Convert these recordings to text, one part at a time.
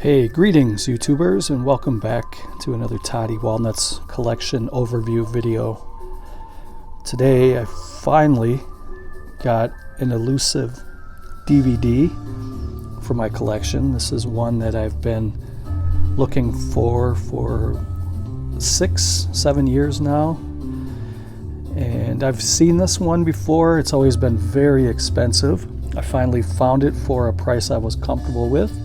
Hey, greetings YouTubers, and welcome back to another Toddy Walnuts collection overview video. Today I finally got an elusive DVD for my collection. This is one that I've been looking for 6-7 years now, and I've seen this one before. It's always been very expensive. I finally found it for a price I was comfortable with.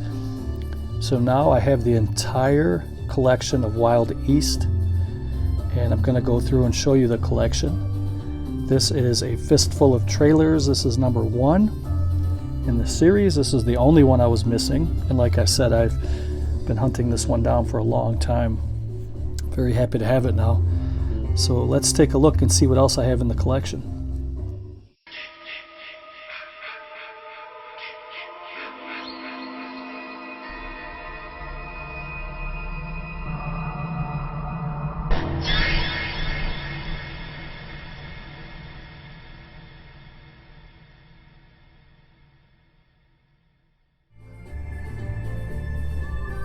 So now I have the entire collection of Wild East, and I'm going to go through and show you the collection. This is a fistful of trailers. This is number 1 in the series. This is the only one I was missing, and like I said, I've been hunting this one down for a long time. Very happy to have it now. So let's take a look and see what else I have in the collection.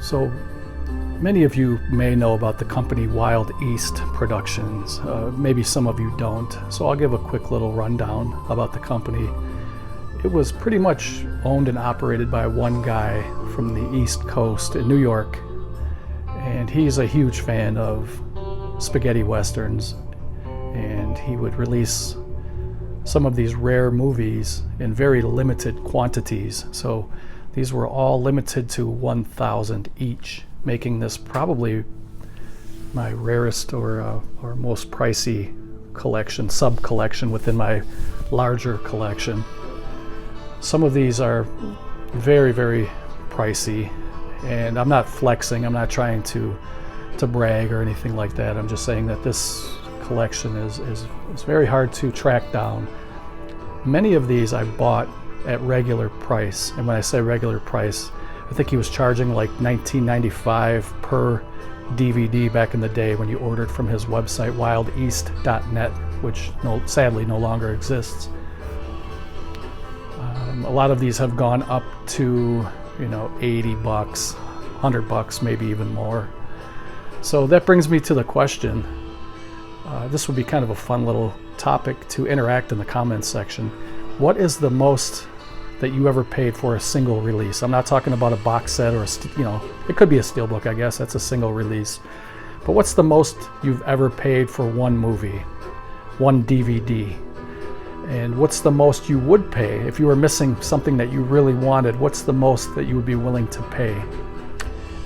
So many of you may know about the company Wild East Productions. Maybe some of you don't. So I'll give a quick little rundown about the company. It was pretty much owned and operated by one guy from the East Coast in New York. And he's a huge fan of spaghetti westerns. And he would release some of these rare movies in very limited quantities. So these were all limited to 1,000 each, making this probably my rarest or most pricey collection, sub-collection within my larger collection. Some of these are very, very pricey, and I'm not flexing. I'm not trying to brag or anything like that. I'm just saying that this collection is very hard to track down. Many of these I bought at regular price, and when I say regular price, I think he was charging like $19.95 per DVD back in the day when you ordered from his website wildeast.net, which sadly no longer exists. A lot of these have gone up to $80, $100, maybe even more. So that brings me to the question. This would be kind of a fun little topic to interact in the comments section. What is the most that you ever paid for a single release? I'm not talking about a box set or it could be a steelbook, I guess. That's a single release. But what's the most you've ever paid for one movie, one DVD? And what's the most you would pay if you were missing something that you really wanted? What's the most that you would be willing to pay?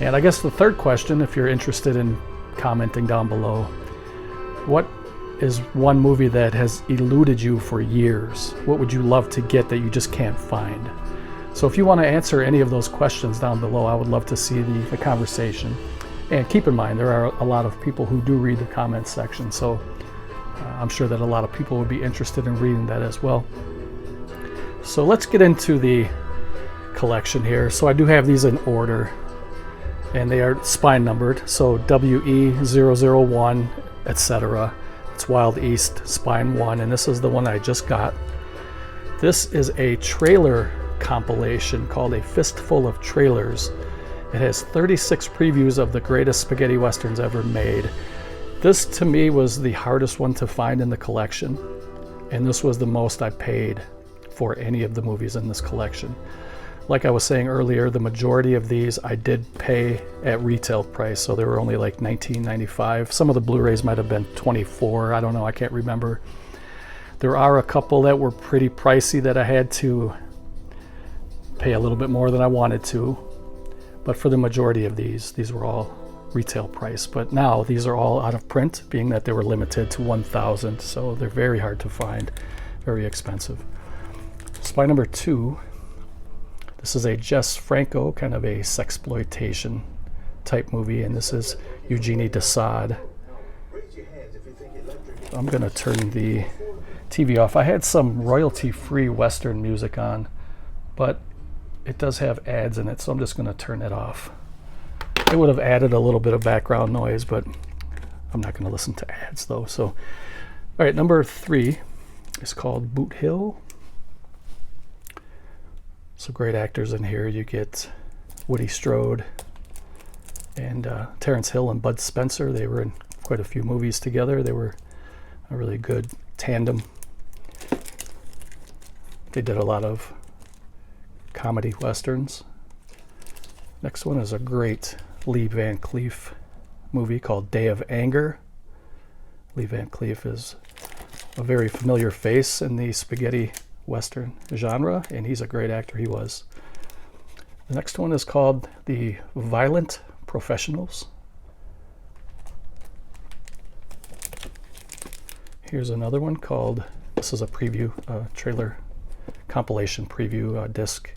And I guess the third question, if you're interested in commenting down below, what is one movie that has eluded you for years? What would you love to get that you just can't find? So if you want to answer any of those questions down below, I would love to see the conversation. And keep in mind, there are a lot of people who do read the comments section, so I'm sure that a lot of people would be interested in reading that as well. So let's get into the collection here. So I do have these in order, and they are spine numbered, so WE001, etc. It's Wild East Spine 1, and this is the one I just got. This is a trailer compilation called A Fistful of Trailers. It has 36 previews of the greatest spaghetti westerns ever made. This to me was the hardest one to find in the collection, and this was the most I paid for any of the movies in this collection. Like I was saying earlier, the majority of these I did pay at retail price, so they were only like $19.95. Some of the Blu-rays might have been $24. I don't know, I can't remember. There are a couple that were pretty pricey that I had to pay a little bit more than I wanted to. But for the majority of these were all retail price. But now these are all out of print, being that they were limited to 1,000, so they're very hard to find, very expensive. Spine number 2. This is a Jess Franco, kind of a sexploitation type movie, and this is Eugenie Desaad. I'm going to turn the TV off. I had some royalty-free Western music on, but it does have ads in it, so I'm just going to turn it off. It would have added a little bit of background noise, but I'm not going to listen to ads though. So, all right, number 3 is called Boot Hill. Some great actors in here. You get Woody Strode, And Terrence Hill and Bud Spencer, they were in quite a few movies together. They were a really good tandem. They did a lot of comedy westerns. Next one is a great Lee Van Cleef movie called Day of Anger. Lee Van Cleef is a very familiar face in the spaghetti western genre, and he's a great actor. He was. The next one is called The Violent Professionals. Here's another one called, this is a preview, trailer compilation preview disc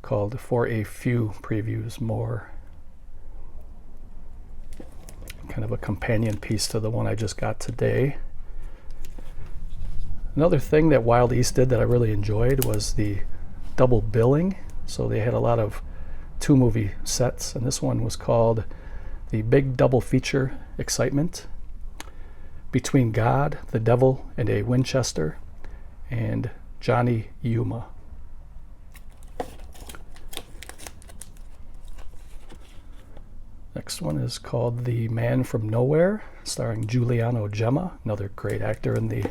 called For a Few Previews More. Kind of a companion piece to the one I just got today. Another thing that Wild East did that I really enjoyed was the double billing. So they had a lot of 2-movie sets, and this one was called The Big Double Feature Excitement, Between God, the Devil, and a Winchester, and Johnny Yuma. Next one is called The Man from Nowhere, starring Giuliano Gemma, another great actor in the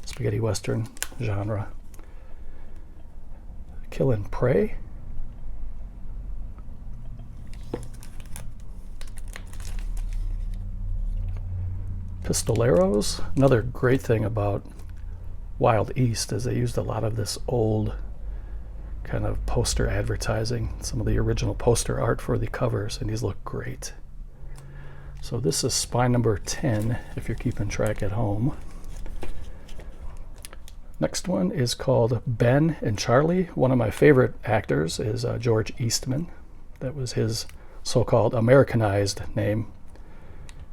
spaghetti western genre. Kill and Pray. Pistoleros. Another great thing about Wild East is they used a lot of this old kind of poster advertising, some of the original poster art for the covers, and these look great. So this is spine number 10 if you're keeping track at home. Next one is called Ben and Charlie. One of my favorite actors is George Eastman. That was his so-called Americanized name.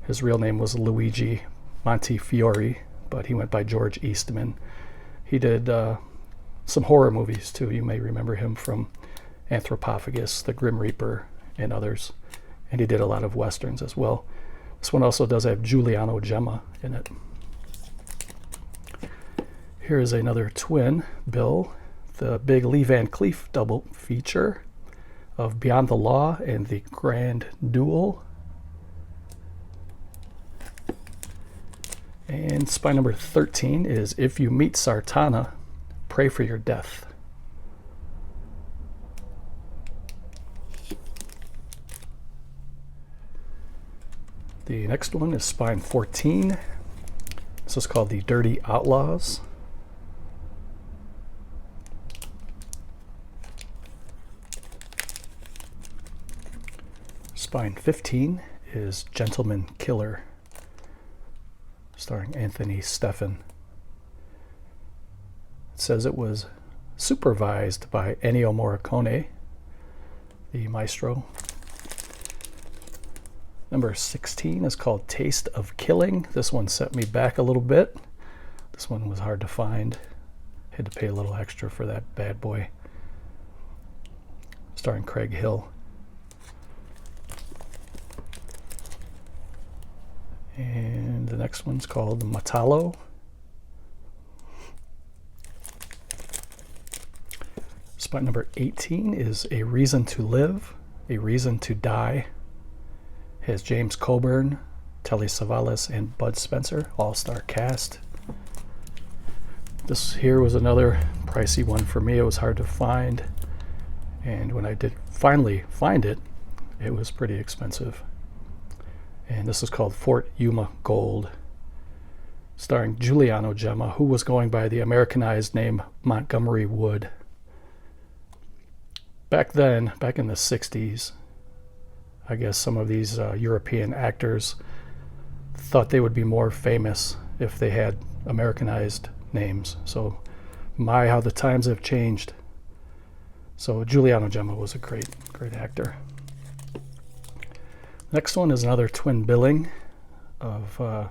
His real name was Luigi Montefiore, but he went by George Eastman. He did some horror movies too. You may remember him from Anthropophagus, The Grim Reaper, and others. And he did a lot of westerns as well. This one also does have Giuliano Gemma in it. Here is another twin bill, the big Lee Van Cleef double feature of Beyond the Law and The Grand Duel. And spine number 13 is If You Meet Sartana, Pray for Your Death. The next one is spine 14. This is called The Dirty Outlaws. Spine 15 is Gentleman Killer, starring Anthony Stephan. It says it was supervised by Ennio Morricone, the maestro. Number 16 is called Taste of Killing. This one set me back a little bit. This one was hard to find. Had to pay a little extra for that bad boy. Starring Craig Hill. And the next one's called Metallo. Spot number 18 is A Reason to Live, A Reason to Die. Has James Coburn, Telly Savalas, and Bud Spencer, all-star cast. This here was another pricey one for me. It was hard to find, and when I did finally find it, it was pretty expensive. And this is called Fort Yuma Gold, starring Giuliano Gemma, who was going by the Americanized name Montgomery Wood. Back then, back in the 60s, I guess some of these European actors thought they would be more famous if they had Americanized names. So how the times have changed. So Giuliano Gemma was a great actor. Next one is another twin billing of, I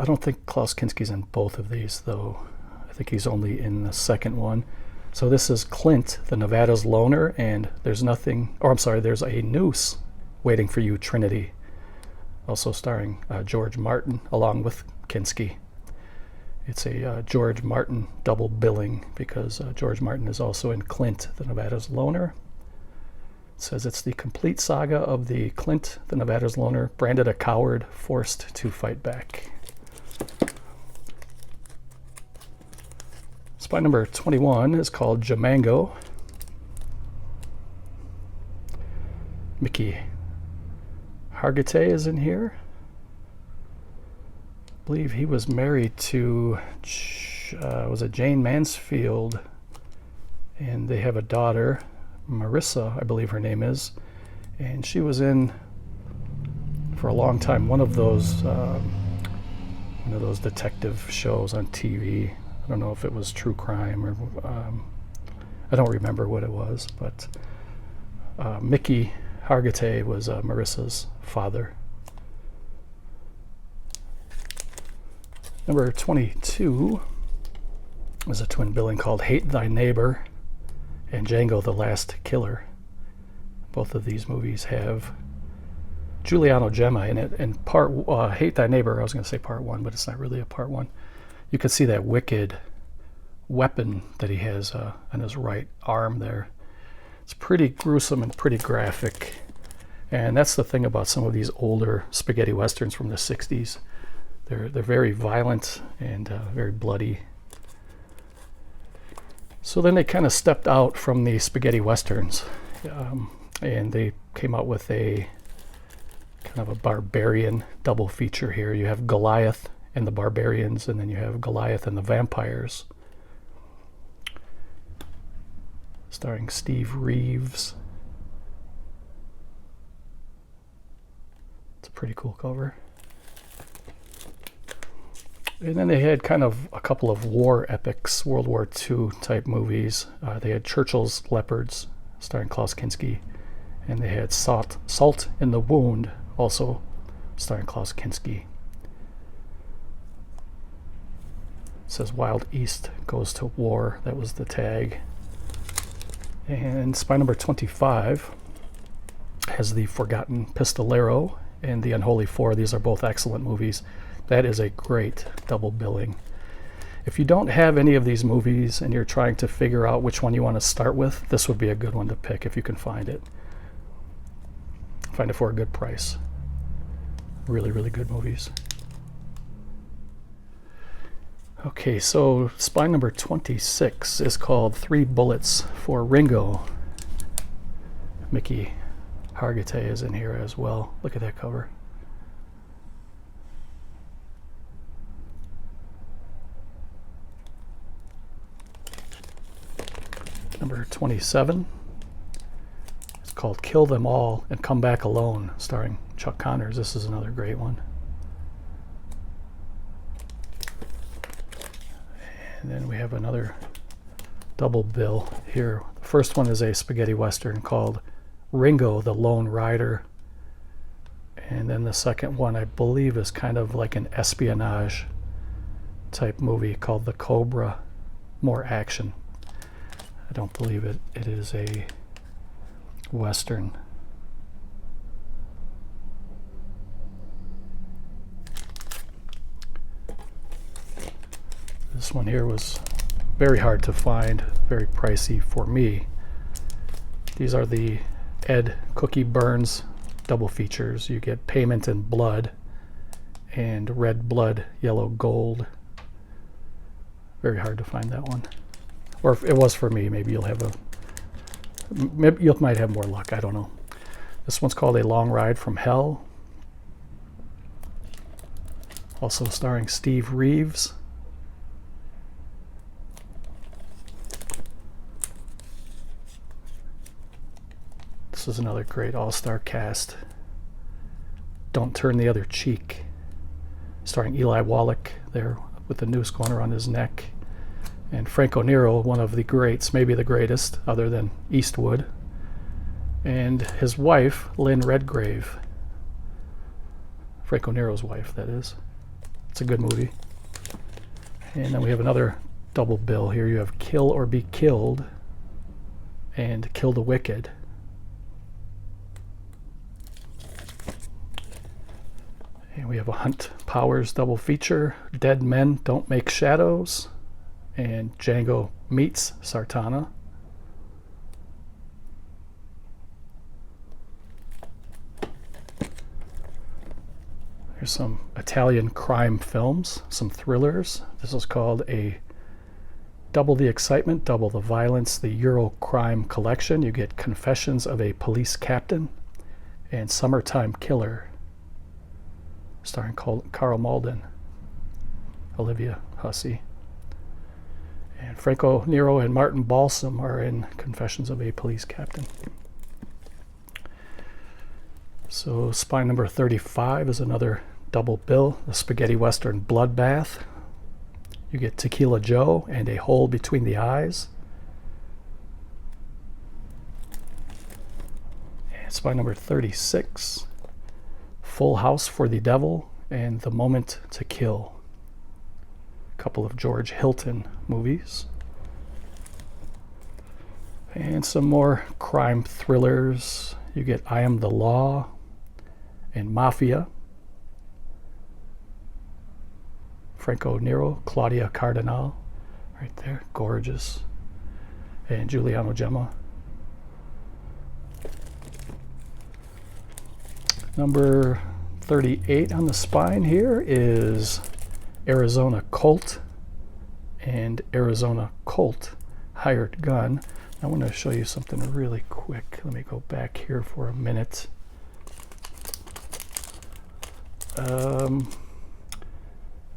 don't think Klaus Kinski's in both of these, though. I think he's only in the second one. So this is Clint, the Nevada's Loner, and there's a noose waiting for you, Trinity. Also starring George Martin, along with Kinski. It's a George Martin double billing because George Martin is also in Clint, the Nevada's Loner. It says it's the complete saga of the Clint, the Nevada's loner, branded a coward, forced to fight back. Spy number 21 is called Jamango. Mickey Hargitay is in here. I believe he was married to, was it Jane Mansfield? And they have a daughter, Marissa, I believe her name is. And she was in, for a long time, one of those detective shows on TV. I don't know if it was true crime or I don't remember what it was, but Mickey Hargitay was Marissa's father. Number 22 is a twin billing called Hate Thy Neighbor and Django the Last Killer. Both of these movies have Giuliano Gemma in it. And Hate Thy Neighbor, I was going to say part one, but it's not really a part one. You can see that wicked weapon that he has on his right arm there. It's pretty gruesome and pretty graphic. And that's the thing about some of these older spaghetti westerns from the 60s. They're very violent and very bloody. So then they kind of stepped out from the spaghetti westerns and they came out with a kind of a barbarian double feature here. You have Goliath and the Barbarians, and then you have Goliath and the Vampires, starring Steve Reeves. It's a pretty cool cover. And then they had kind of a couple of war epics, World War II type movies. They had Churchill's Leopards, starring Klaus Kinski, and they had Salt in the Wound, also starring Klaus Kinski. It says Wild East Goes to War. That was the tag. And Spy number 25 has The Forgotten Pistolero and The Unholy Four. These are both excellent movies. That is a great double billing. If you don't have any of these movies and you're trying to figure out which one you want to start with, this would be a good one to pick if you can find it. Find it for a good price. Really, really good movies. Okay, so spy number 26 is called 3 Bullets for Ringo. Mickey Hargitay is in here as well. Look at that cover. Number 27 is called Kill Them All and Come Back Alone, starring Chuck Connors. This is another great one. And then we have another double bill here. The first one is a spaghetti western called Ringo the Lone Rider. And then the second one, I believe, is kind of like an espionage type movie called The Cobra. More action. I don't believe it is a western. This one here was very hard to find, very pricey for me. These are the Ed Cookie Burns double features. You get Payment in Blood and Red Blood, Yellow Gold. Very hard to find that one. Or if it was for me, maybe you might have more luck. I don't know. This one's called A Long Ride from Hell. Also starring Steve Reeves. This is another great all-star cast. Don't Turn the Other Cheek, starring Eli Wallach there with the noose going around his neck. And Franco Nero, one of the greats, maybe the greatest, other than Eastwood. And his wife, Lynn Redgrave. Franco Nero's wife, that is. It's a good movie. And then we have another double bill here. You have Kill or Be Killed and Kill the Wicked. And we have a Hunt Powers double feature. Dead Men Don't Make Shadows. And Django Meets Sartana. Here's some Italian crime films, some thrillers. This is called a Double the Excitement, Double the Violence, the EuroCrime collection. You get Confessions of a Police Captain and Summertime Killer, starring Carl Malden, Olivia Hussey. And Franco Nero and Martin Balsam are in Confessions of a Police Captain. So spine number 35 is another double bill, the spaghetti western Bloodbath. You get Tequila Joe and A Hole Between the Eyes. And spine number 36, Full House for the Devil and The Moment to Kill. A couple of George Hilton movies. And some more crime thrillers. You get I Am the Law and Mafia. Franco Nero, Claudia Cardinal, right there, gorgeous. And Giuliano Gemma. Number 38 on the spine here is Arizona Colt and Arizona Colt Hired Gun. I want to show you something really quick. Let me go back here for a minute.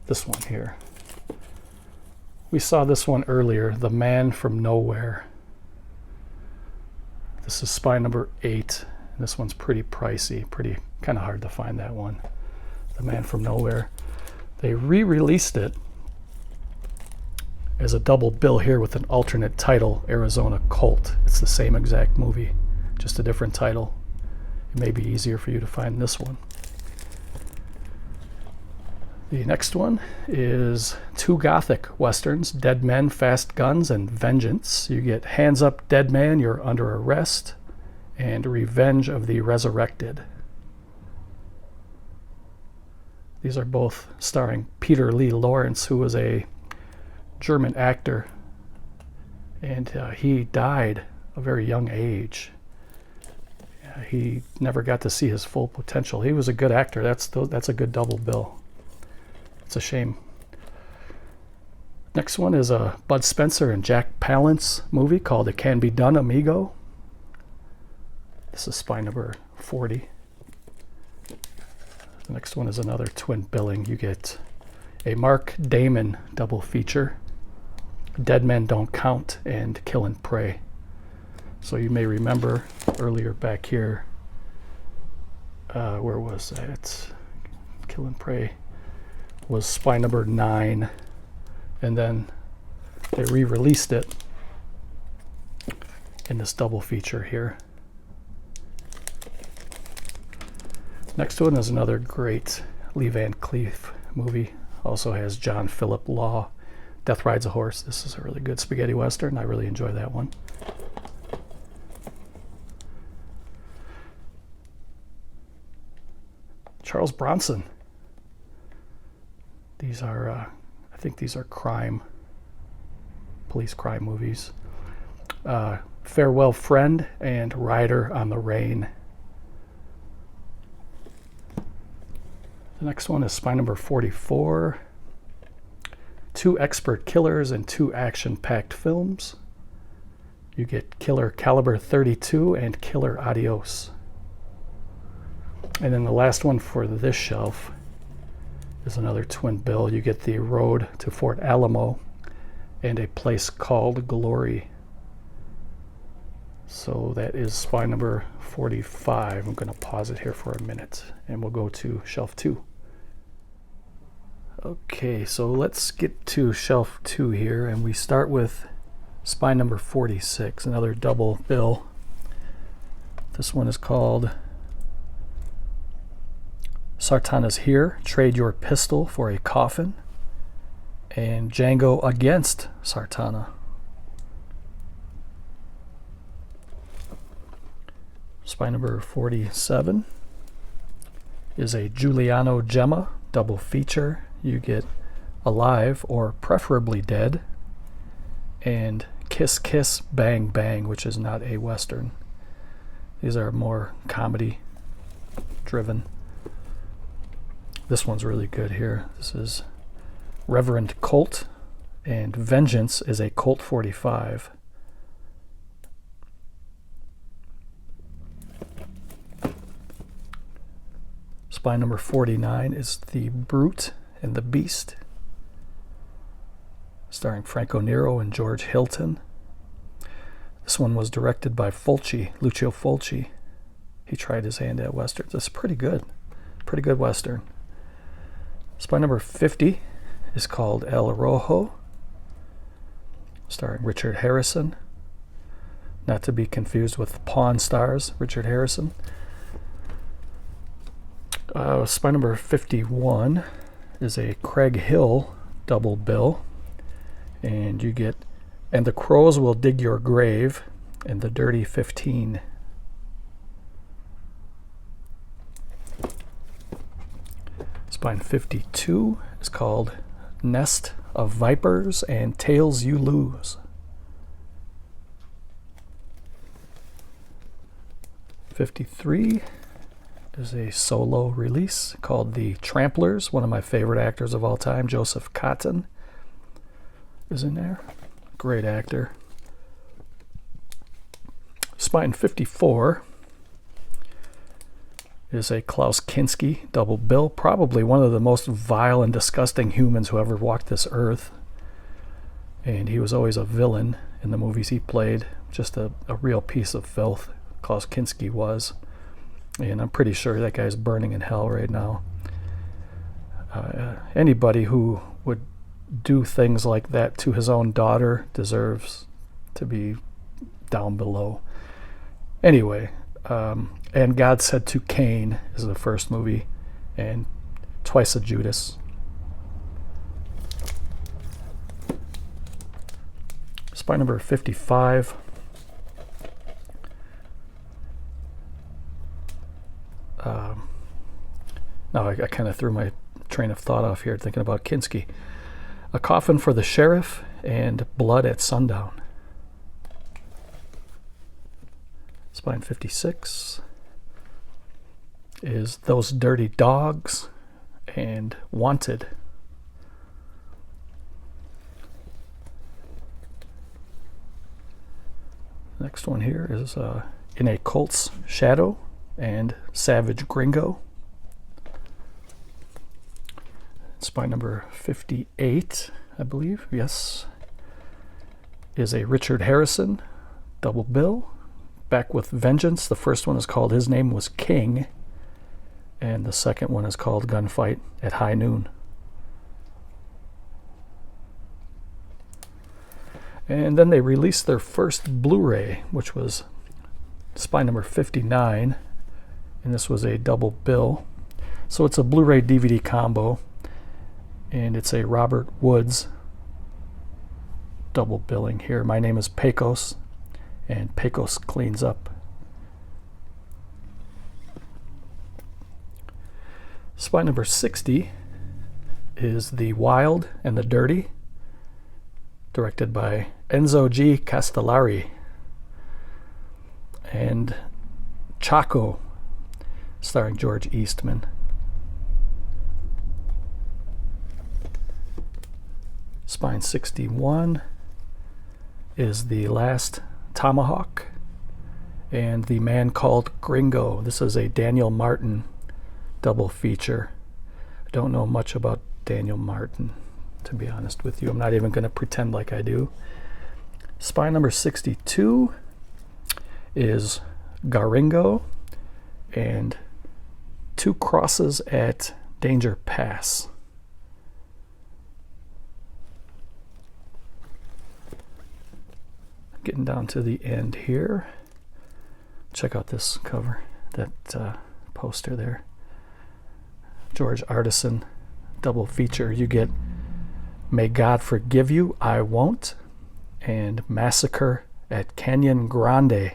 This one here. We saw this one earlier, The Man from Nowhere. This is spine number 8. And this one's pretty pricey, pretty kind of hard to find that one. The Man from Nowhere. They re-released it as a double bill here with an alternate title, Arizona Colt. It's the same exact movie, just a different title. It may be easier for you to find this one. The next one is two Gothic westerns, Dead Men, Fast Guns, and Vengeance. You get Hands Up, Dead Man, You're Under Arrest, and Revenge of the Resurrected. These are both starring Peter Lee Lawrence, who was a German actor, and he died at a very young age. He never got to see his full potential. He was a good actor. That's a good double bill. It's a shame. Next one is a Bud Spencer and Jack Palance movie called It Can Be Done, Amigo. This is spine number 40. The next one is another twin billing. You get a Mark Damon double feature, Dead Men Don't Count and Kill and Pray. So you may remember earlier back here, where was that? Kill and Pray was spine number 9, and then they re-released it in this double feature here. Next one is another great Lee Van Cleef movie. Also has John Philip Law, Death Rides a Horse. This is a really good spaghetti western. I really enjoy that one. Charles Bronson. These are, I think these are police crime movies. Farewell Friend and Rider on the Rain. The next one is spine number 44. Two expert killers and two action-packed films. You get Killer Caliber 32 and Killer Adios. And then the last one for this shelf is another twin bill. You get The Road to Fort Alamo and A Place Called Glory. So that is spine number 45. I'm going to pause it here for a minute and we'll go to shelf 2. Okay, so let's get to shelf 2 here, and we start with spine number 46, another double bill. This one is called Sartana's Here, Trade Your Pistol for a Coffin, and Django Against Sartana. Spine number 47 is a Giuliano Gemma double feature. You get Alive, or Preferably Dead, and Kiss Kiss Bang Bang, which is not a Western. These are more comedy driven. This one's really good here. This is Reverend Colt, and Vengeance is a Colt 45. Spy number 49 is The Brute and the Beast, starring Franco Nero and George Hilton. This one was directed by Lucio Fulci. He tried his hand at westerns. It's pretty good western. Spy number 50 is called El Rojo, starring Richard Harrison, not to be confused with Pawn Stars Richard Harrison. Spy number 51 is a Craig Hill double bill, and you get And the Crows Will Dig Your Grave and The Dirty 15. Spine 52 is called Nest of Vipers and Tales You Lose. 53 is a solo release called The Tramplers. One of my favorite actors of all time, Joseph Cotten, is in there. Great actor. Spine 54 is a Klaus Kinski double bill, probably one of the most vile and disgusting humans who ever walked this earth. And he was always a villain in the movies he played. Just a real piece of filth, Klaus Kinski was. And I'm pretty sure that guy's burning in hell right now. Anybody who would do things like that to his own daughter deserves to be down below. Anyway, And God Said to Cain is the first movie, and Twice a Judas. Spy number 55. Now I kind of threw my train of thought off here thinking about Kinski. A Coffin for the Sheriff and Blood at Sundown. Spine 56 is Those Dirty Dogs and Wanted. Next one here is In a Colt's Shadow and Savage Gringo. Spy number 58, I believe, yes, is a Richard Harrison double bill, back with Vengeance. The first one is called His Name Was King, and the second one is called Gunfight at High Noon. And then they released their first Blu-ray, which was Spy number 59, and this was a double bill. So it's a Blu-ray DVD combo, and it's a Robert Woods double billing here. My Name is Pecos, and Pecos Cleans Up. Spy number 60 is The Wild and the Dirty, directed by Enzo G. Castellari, and Chaco, starring George Eastman. Spine 61 is The Last Tomahawk and The Man Called Gringo. This is a Daniel Martin double feature. I don't know much about Daniel Martin, to be honest with you. I'm not even going to pretend like I do. Spy number 62 is Garingo and Two Crosses at Danger Pass. Getting down to the end here. Check out this cover, that poster there. George Artisan double feature. You get May God Forgive You, I Won't, and Massacre at Canyon Grande.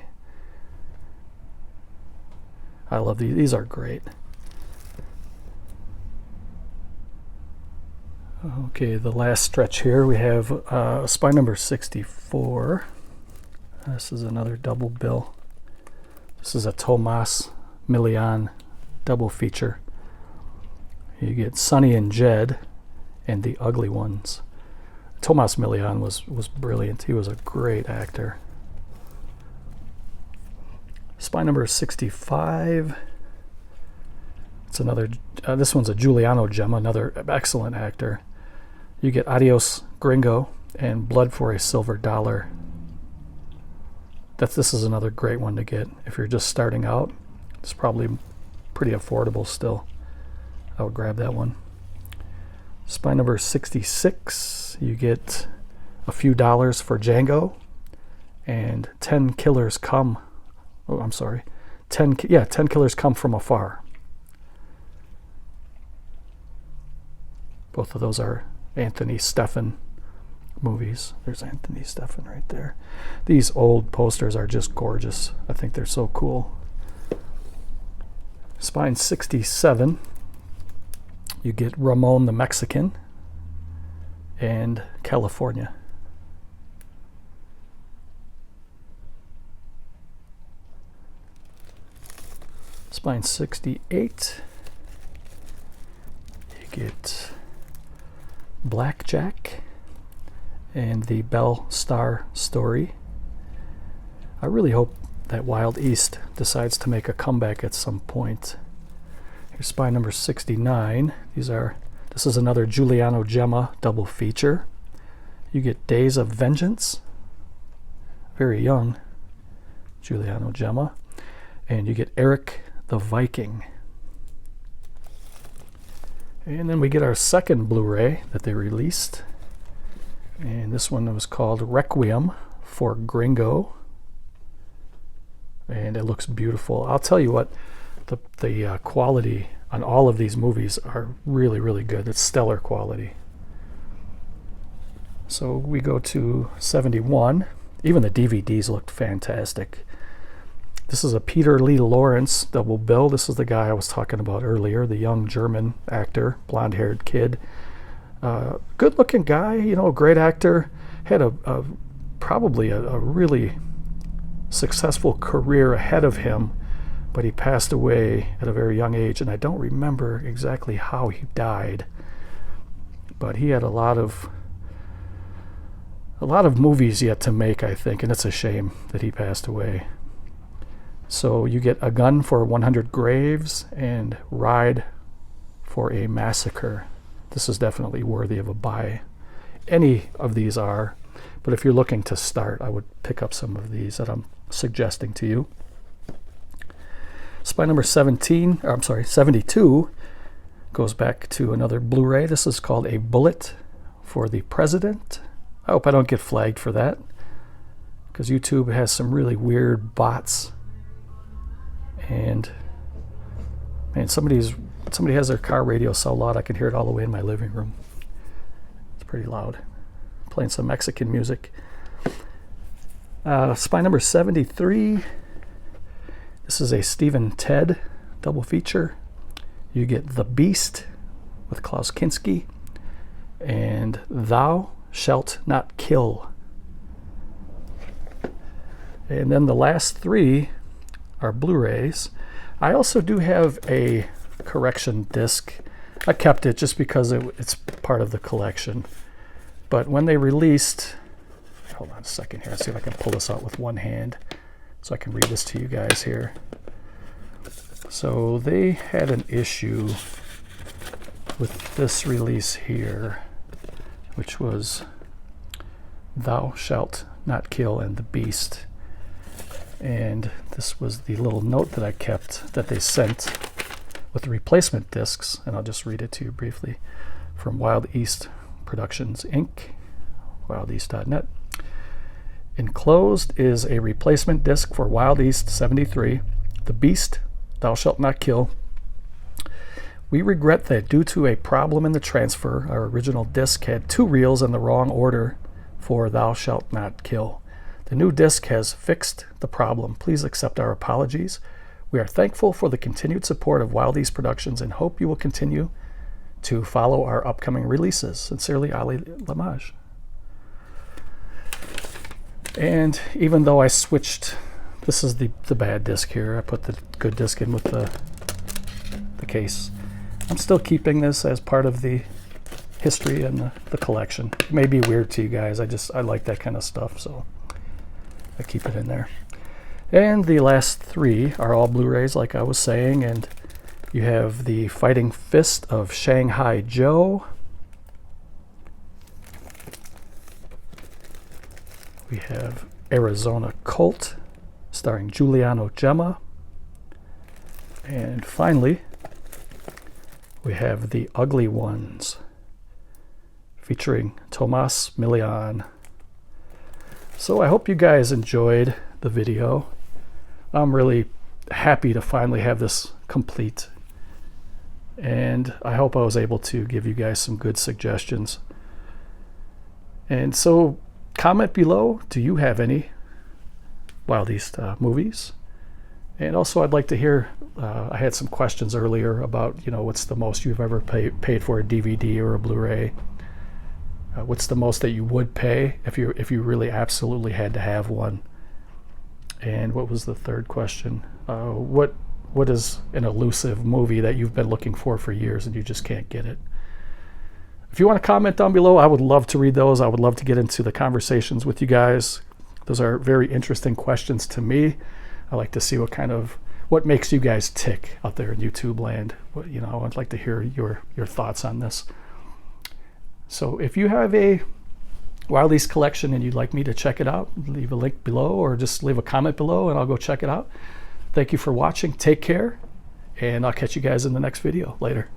I love these. These are great. Okay, the last stretch here we have Spy number 64. This is another double bill. This is a Tomas Milian double feature. You get Sonny and Jed and The Ugly Ones. Tomas Milian was brilliant. He was a great actor. Spy number 65. It's another, this one's a Giuliano gem, another excellent actor. You get Adios Gringo and Blood for a Silver Dollar. This is another great one to get if you're just starting out. It's probably pretty affordable still. I would grab that one. Spy number 66. You get a few dollars for Django and 10 Killers Come. Oh, I'm sorry. 10 Killers Come from Afar. Both of those are Anthony Stephan movies. There's Anthony Stephan right there. These old posters are just gorgeous. I think they're so cool. Spine 67. You get Ramon the Mexican and California. Spine 68. You get Blackjack and the Belle Star Story. I really hope that Wild East decides to make a comeback at some point. Here's spy number 69. This is another Giuliano Gemma double feature. You get Days of Vengeance, very young Giuliano Gemma, and you get Eric the Viking. And then we get our second Blu-ray that they released. And this one was called Requiem for Gringo. And it looks beautiful. I'll tell you what, the quality on all of these movies are really, really good. It's stellar quality. So we go to 71. Even the DVDs looked fantastic. This is a Peter Lee Lawrence double bill. This is the guy I was talking about earlier, the young German actor, blonde-haired kid. Good-looking guy, great actor. Had probably a really successful career ahead of him, but he passed away at a very young age, and I don't remember exactly how he died. But he had a lot of movies yet to make, I think, and it's a shame that he passed away. So you get A Gun for 100 Graves and Ride for a Massacre. This is definitely worthy of a buy. Any of these are, but if you're looking to start, I would pick up some of these that I'm suggesting to you. Spy number 72 goes back to another Blu-ray. This is called A Bullet for the President. I hope I don't get flagged for that, because YouTube has some really weird bots. And man, somebody has their car radio so loud I can hear it all the way in my living room. It's pretty loud. Playing some Mexican music. Spy number 73. This is a Stephen Ted double feature. You get The Beast with Klaus Kinski and Thou Shalt Not Kill. And then the last three are Blu-rays. I also do have a correction disc. I kept it just because it's part of the collection. But when they released, hold on a second here, let's see if I can pull this out with one hand so I can read this to you guys here. So they had an issue with this release here, which was Thou Shalt Not Kill and The Beast. And this was the little note that I kept that they sent with the replacement discs, and I'll just read it to you briefly. From Wild East Productions, Inc., wildeast.net. Enclosed is a replacement disc for Wild East 73, The Beast, Thou Shalt Not Kill. We regret that due to a problem in the transfer, our original disc had 2 reels in the wrong order for Thou Shalt Not Kill. The new disc has fixed the problem. Please accept our apologies. We are thankful for the continued support of Wild East Productions and hope you will continue to follow our upcoming releases. Sincerely, Ali Lamage. And even though I switched, this is the bad disc here. I put the good disc in with the case. I'm still keeping this as part of the history and the collection. It may be weird to you guys. I like that kind of stuff, so I keep it in there. And the last three are all Blu-rays, like I was saying, and you have the Fighting Fist of Shanghai Joe. We have Arizona Colt, starring Giuliano Gemma. And finally, we have The Ugly Ones, featuring Tomas Milian. So I hope you guys enjoyed the video. I'm really happy to finally have this complete. And I hope I was able to give you guys some good suggestions. And so comment below, do you have any Wild East movies? And also I'd like to hear, I had some questions earlier about, what's the most you've ever paid for a DVD or a Blu-ray? What's the most that you would pay if you really absolutely had to have one? And what was the third question? What is an elusive movie that you've been looking for years and you just can't get it? If you want to comment down below, I would love to read those. I would love to get into the conversations with you guys. Those are very interesting questions to me. I like to see what makes you guys tick out there in YouTube land. I'd like to hear your thoughts on this. So if you have a Wild East collection and you'd like me to check it out, leave a link below or just leave a comment below and I'll go check it out. Thank you for watching. Take care, and I'll catch you guys in the next video. Later.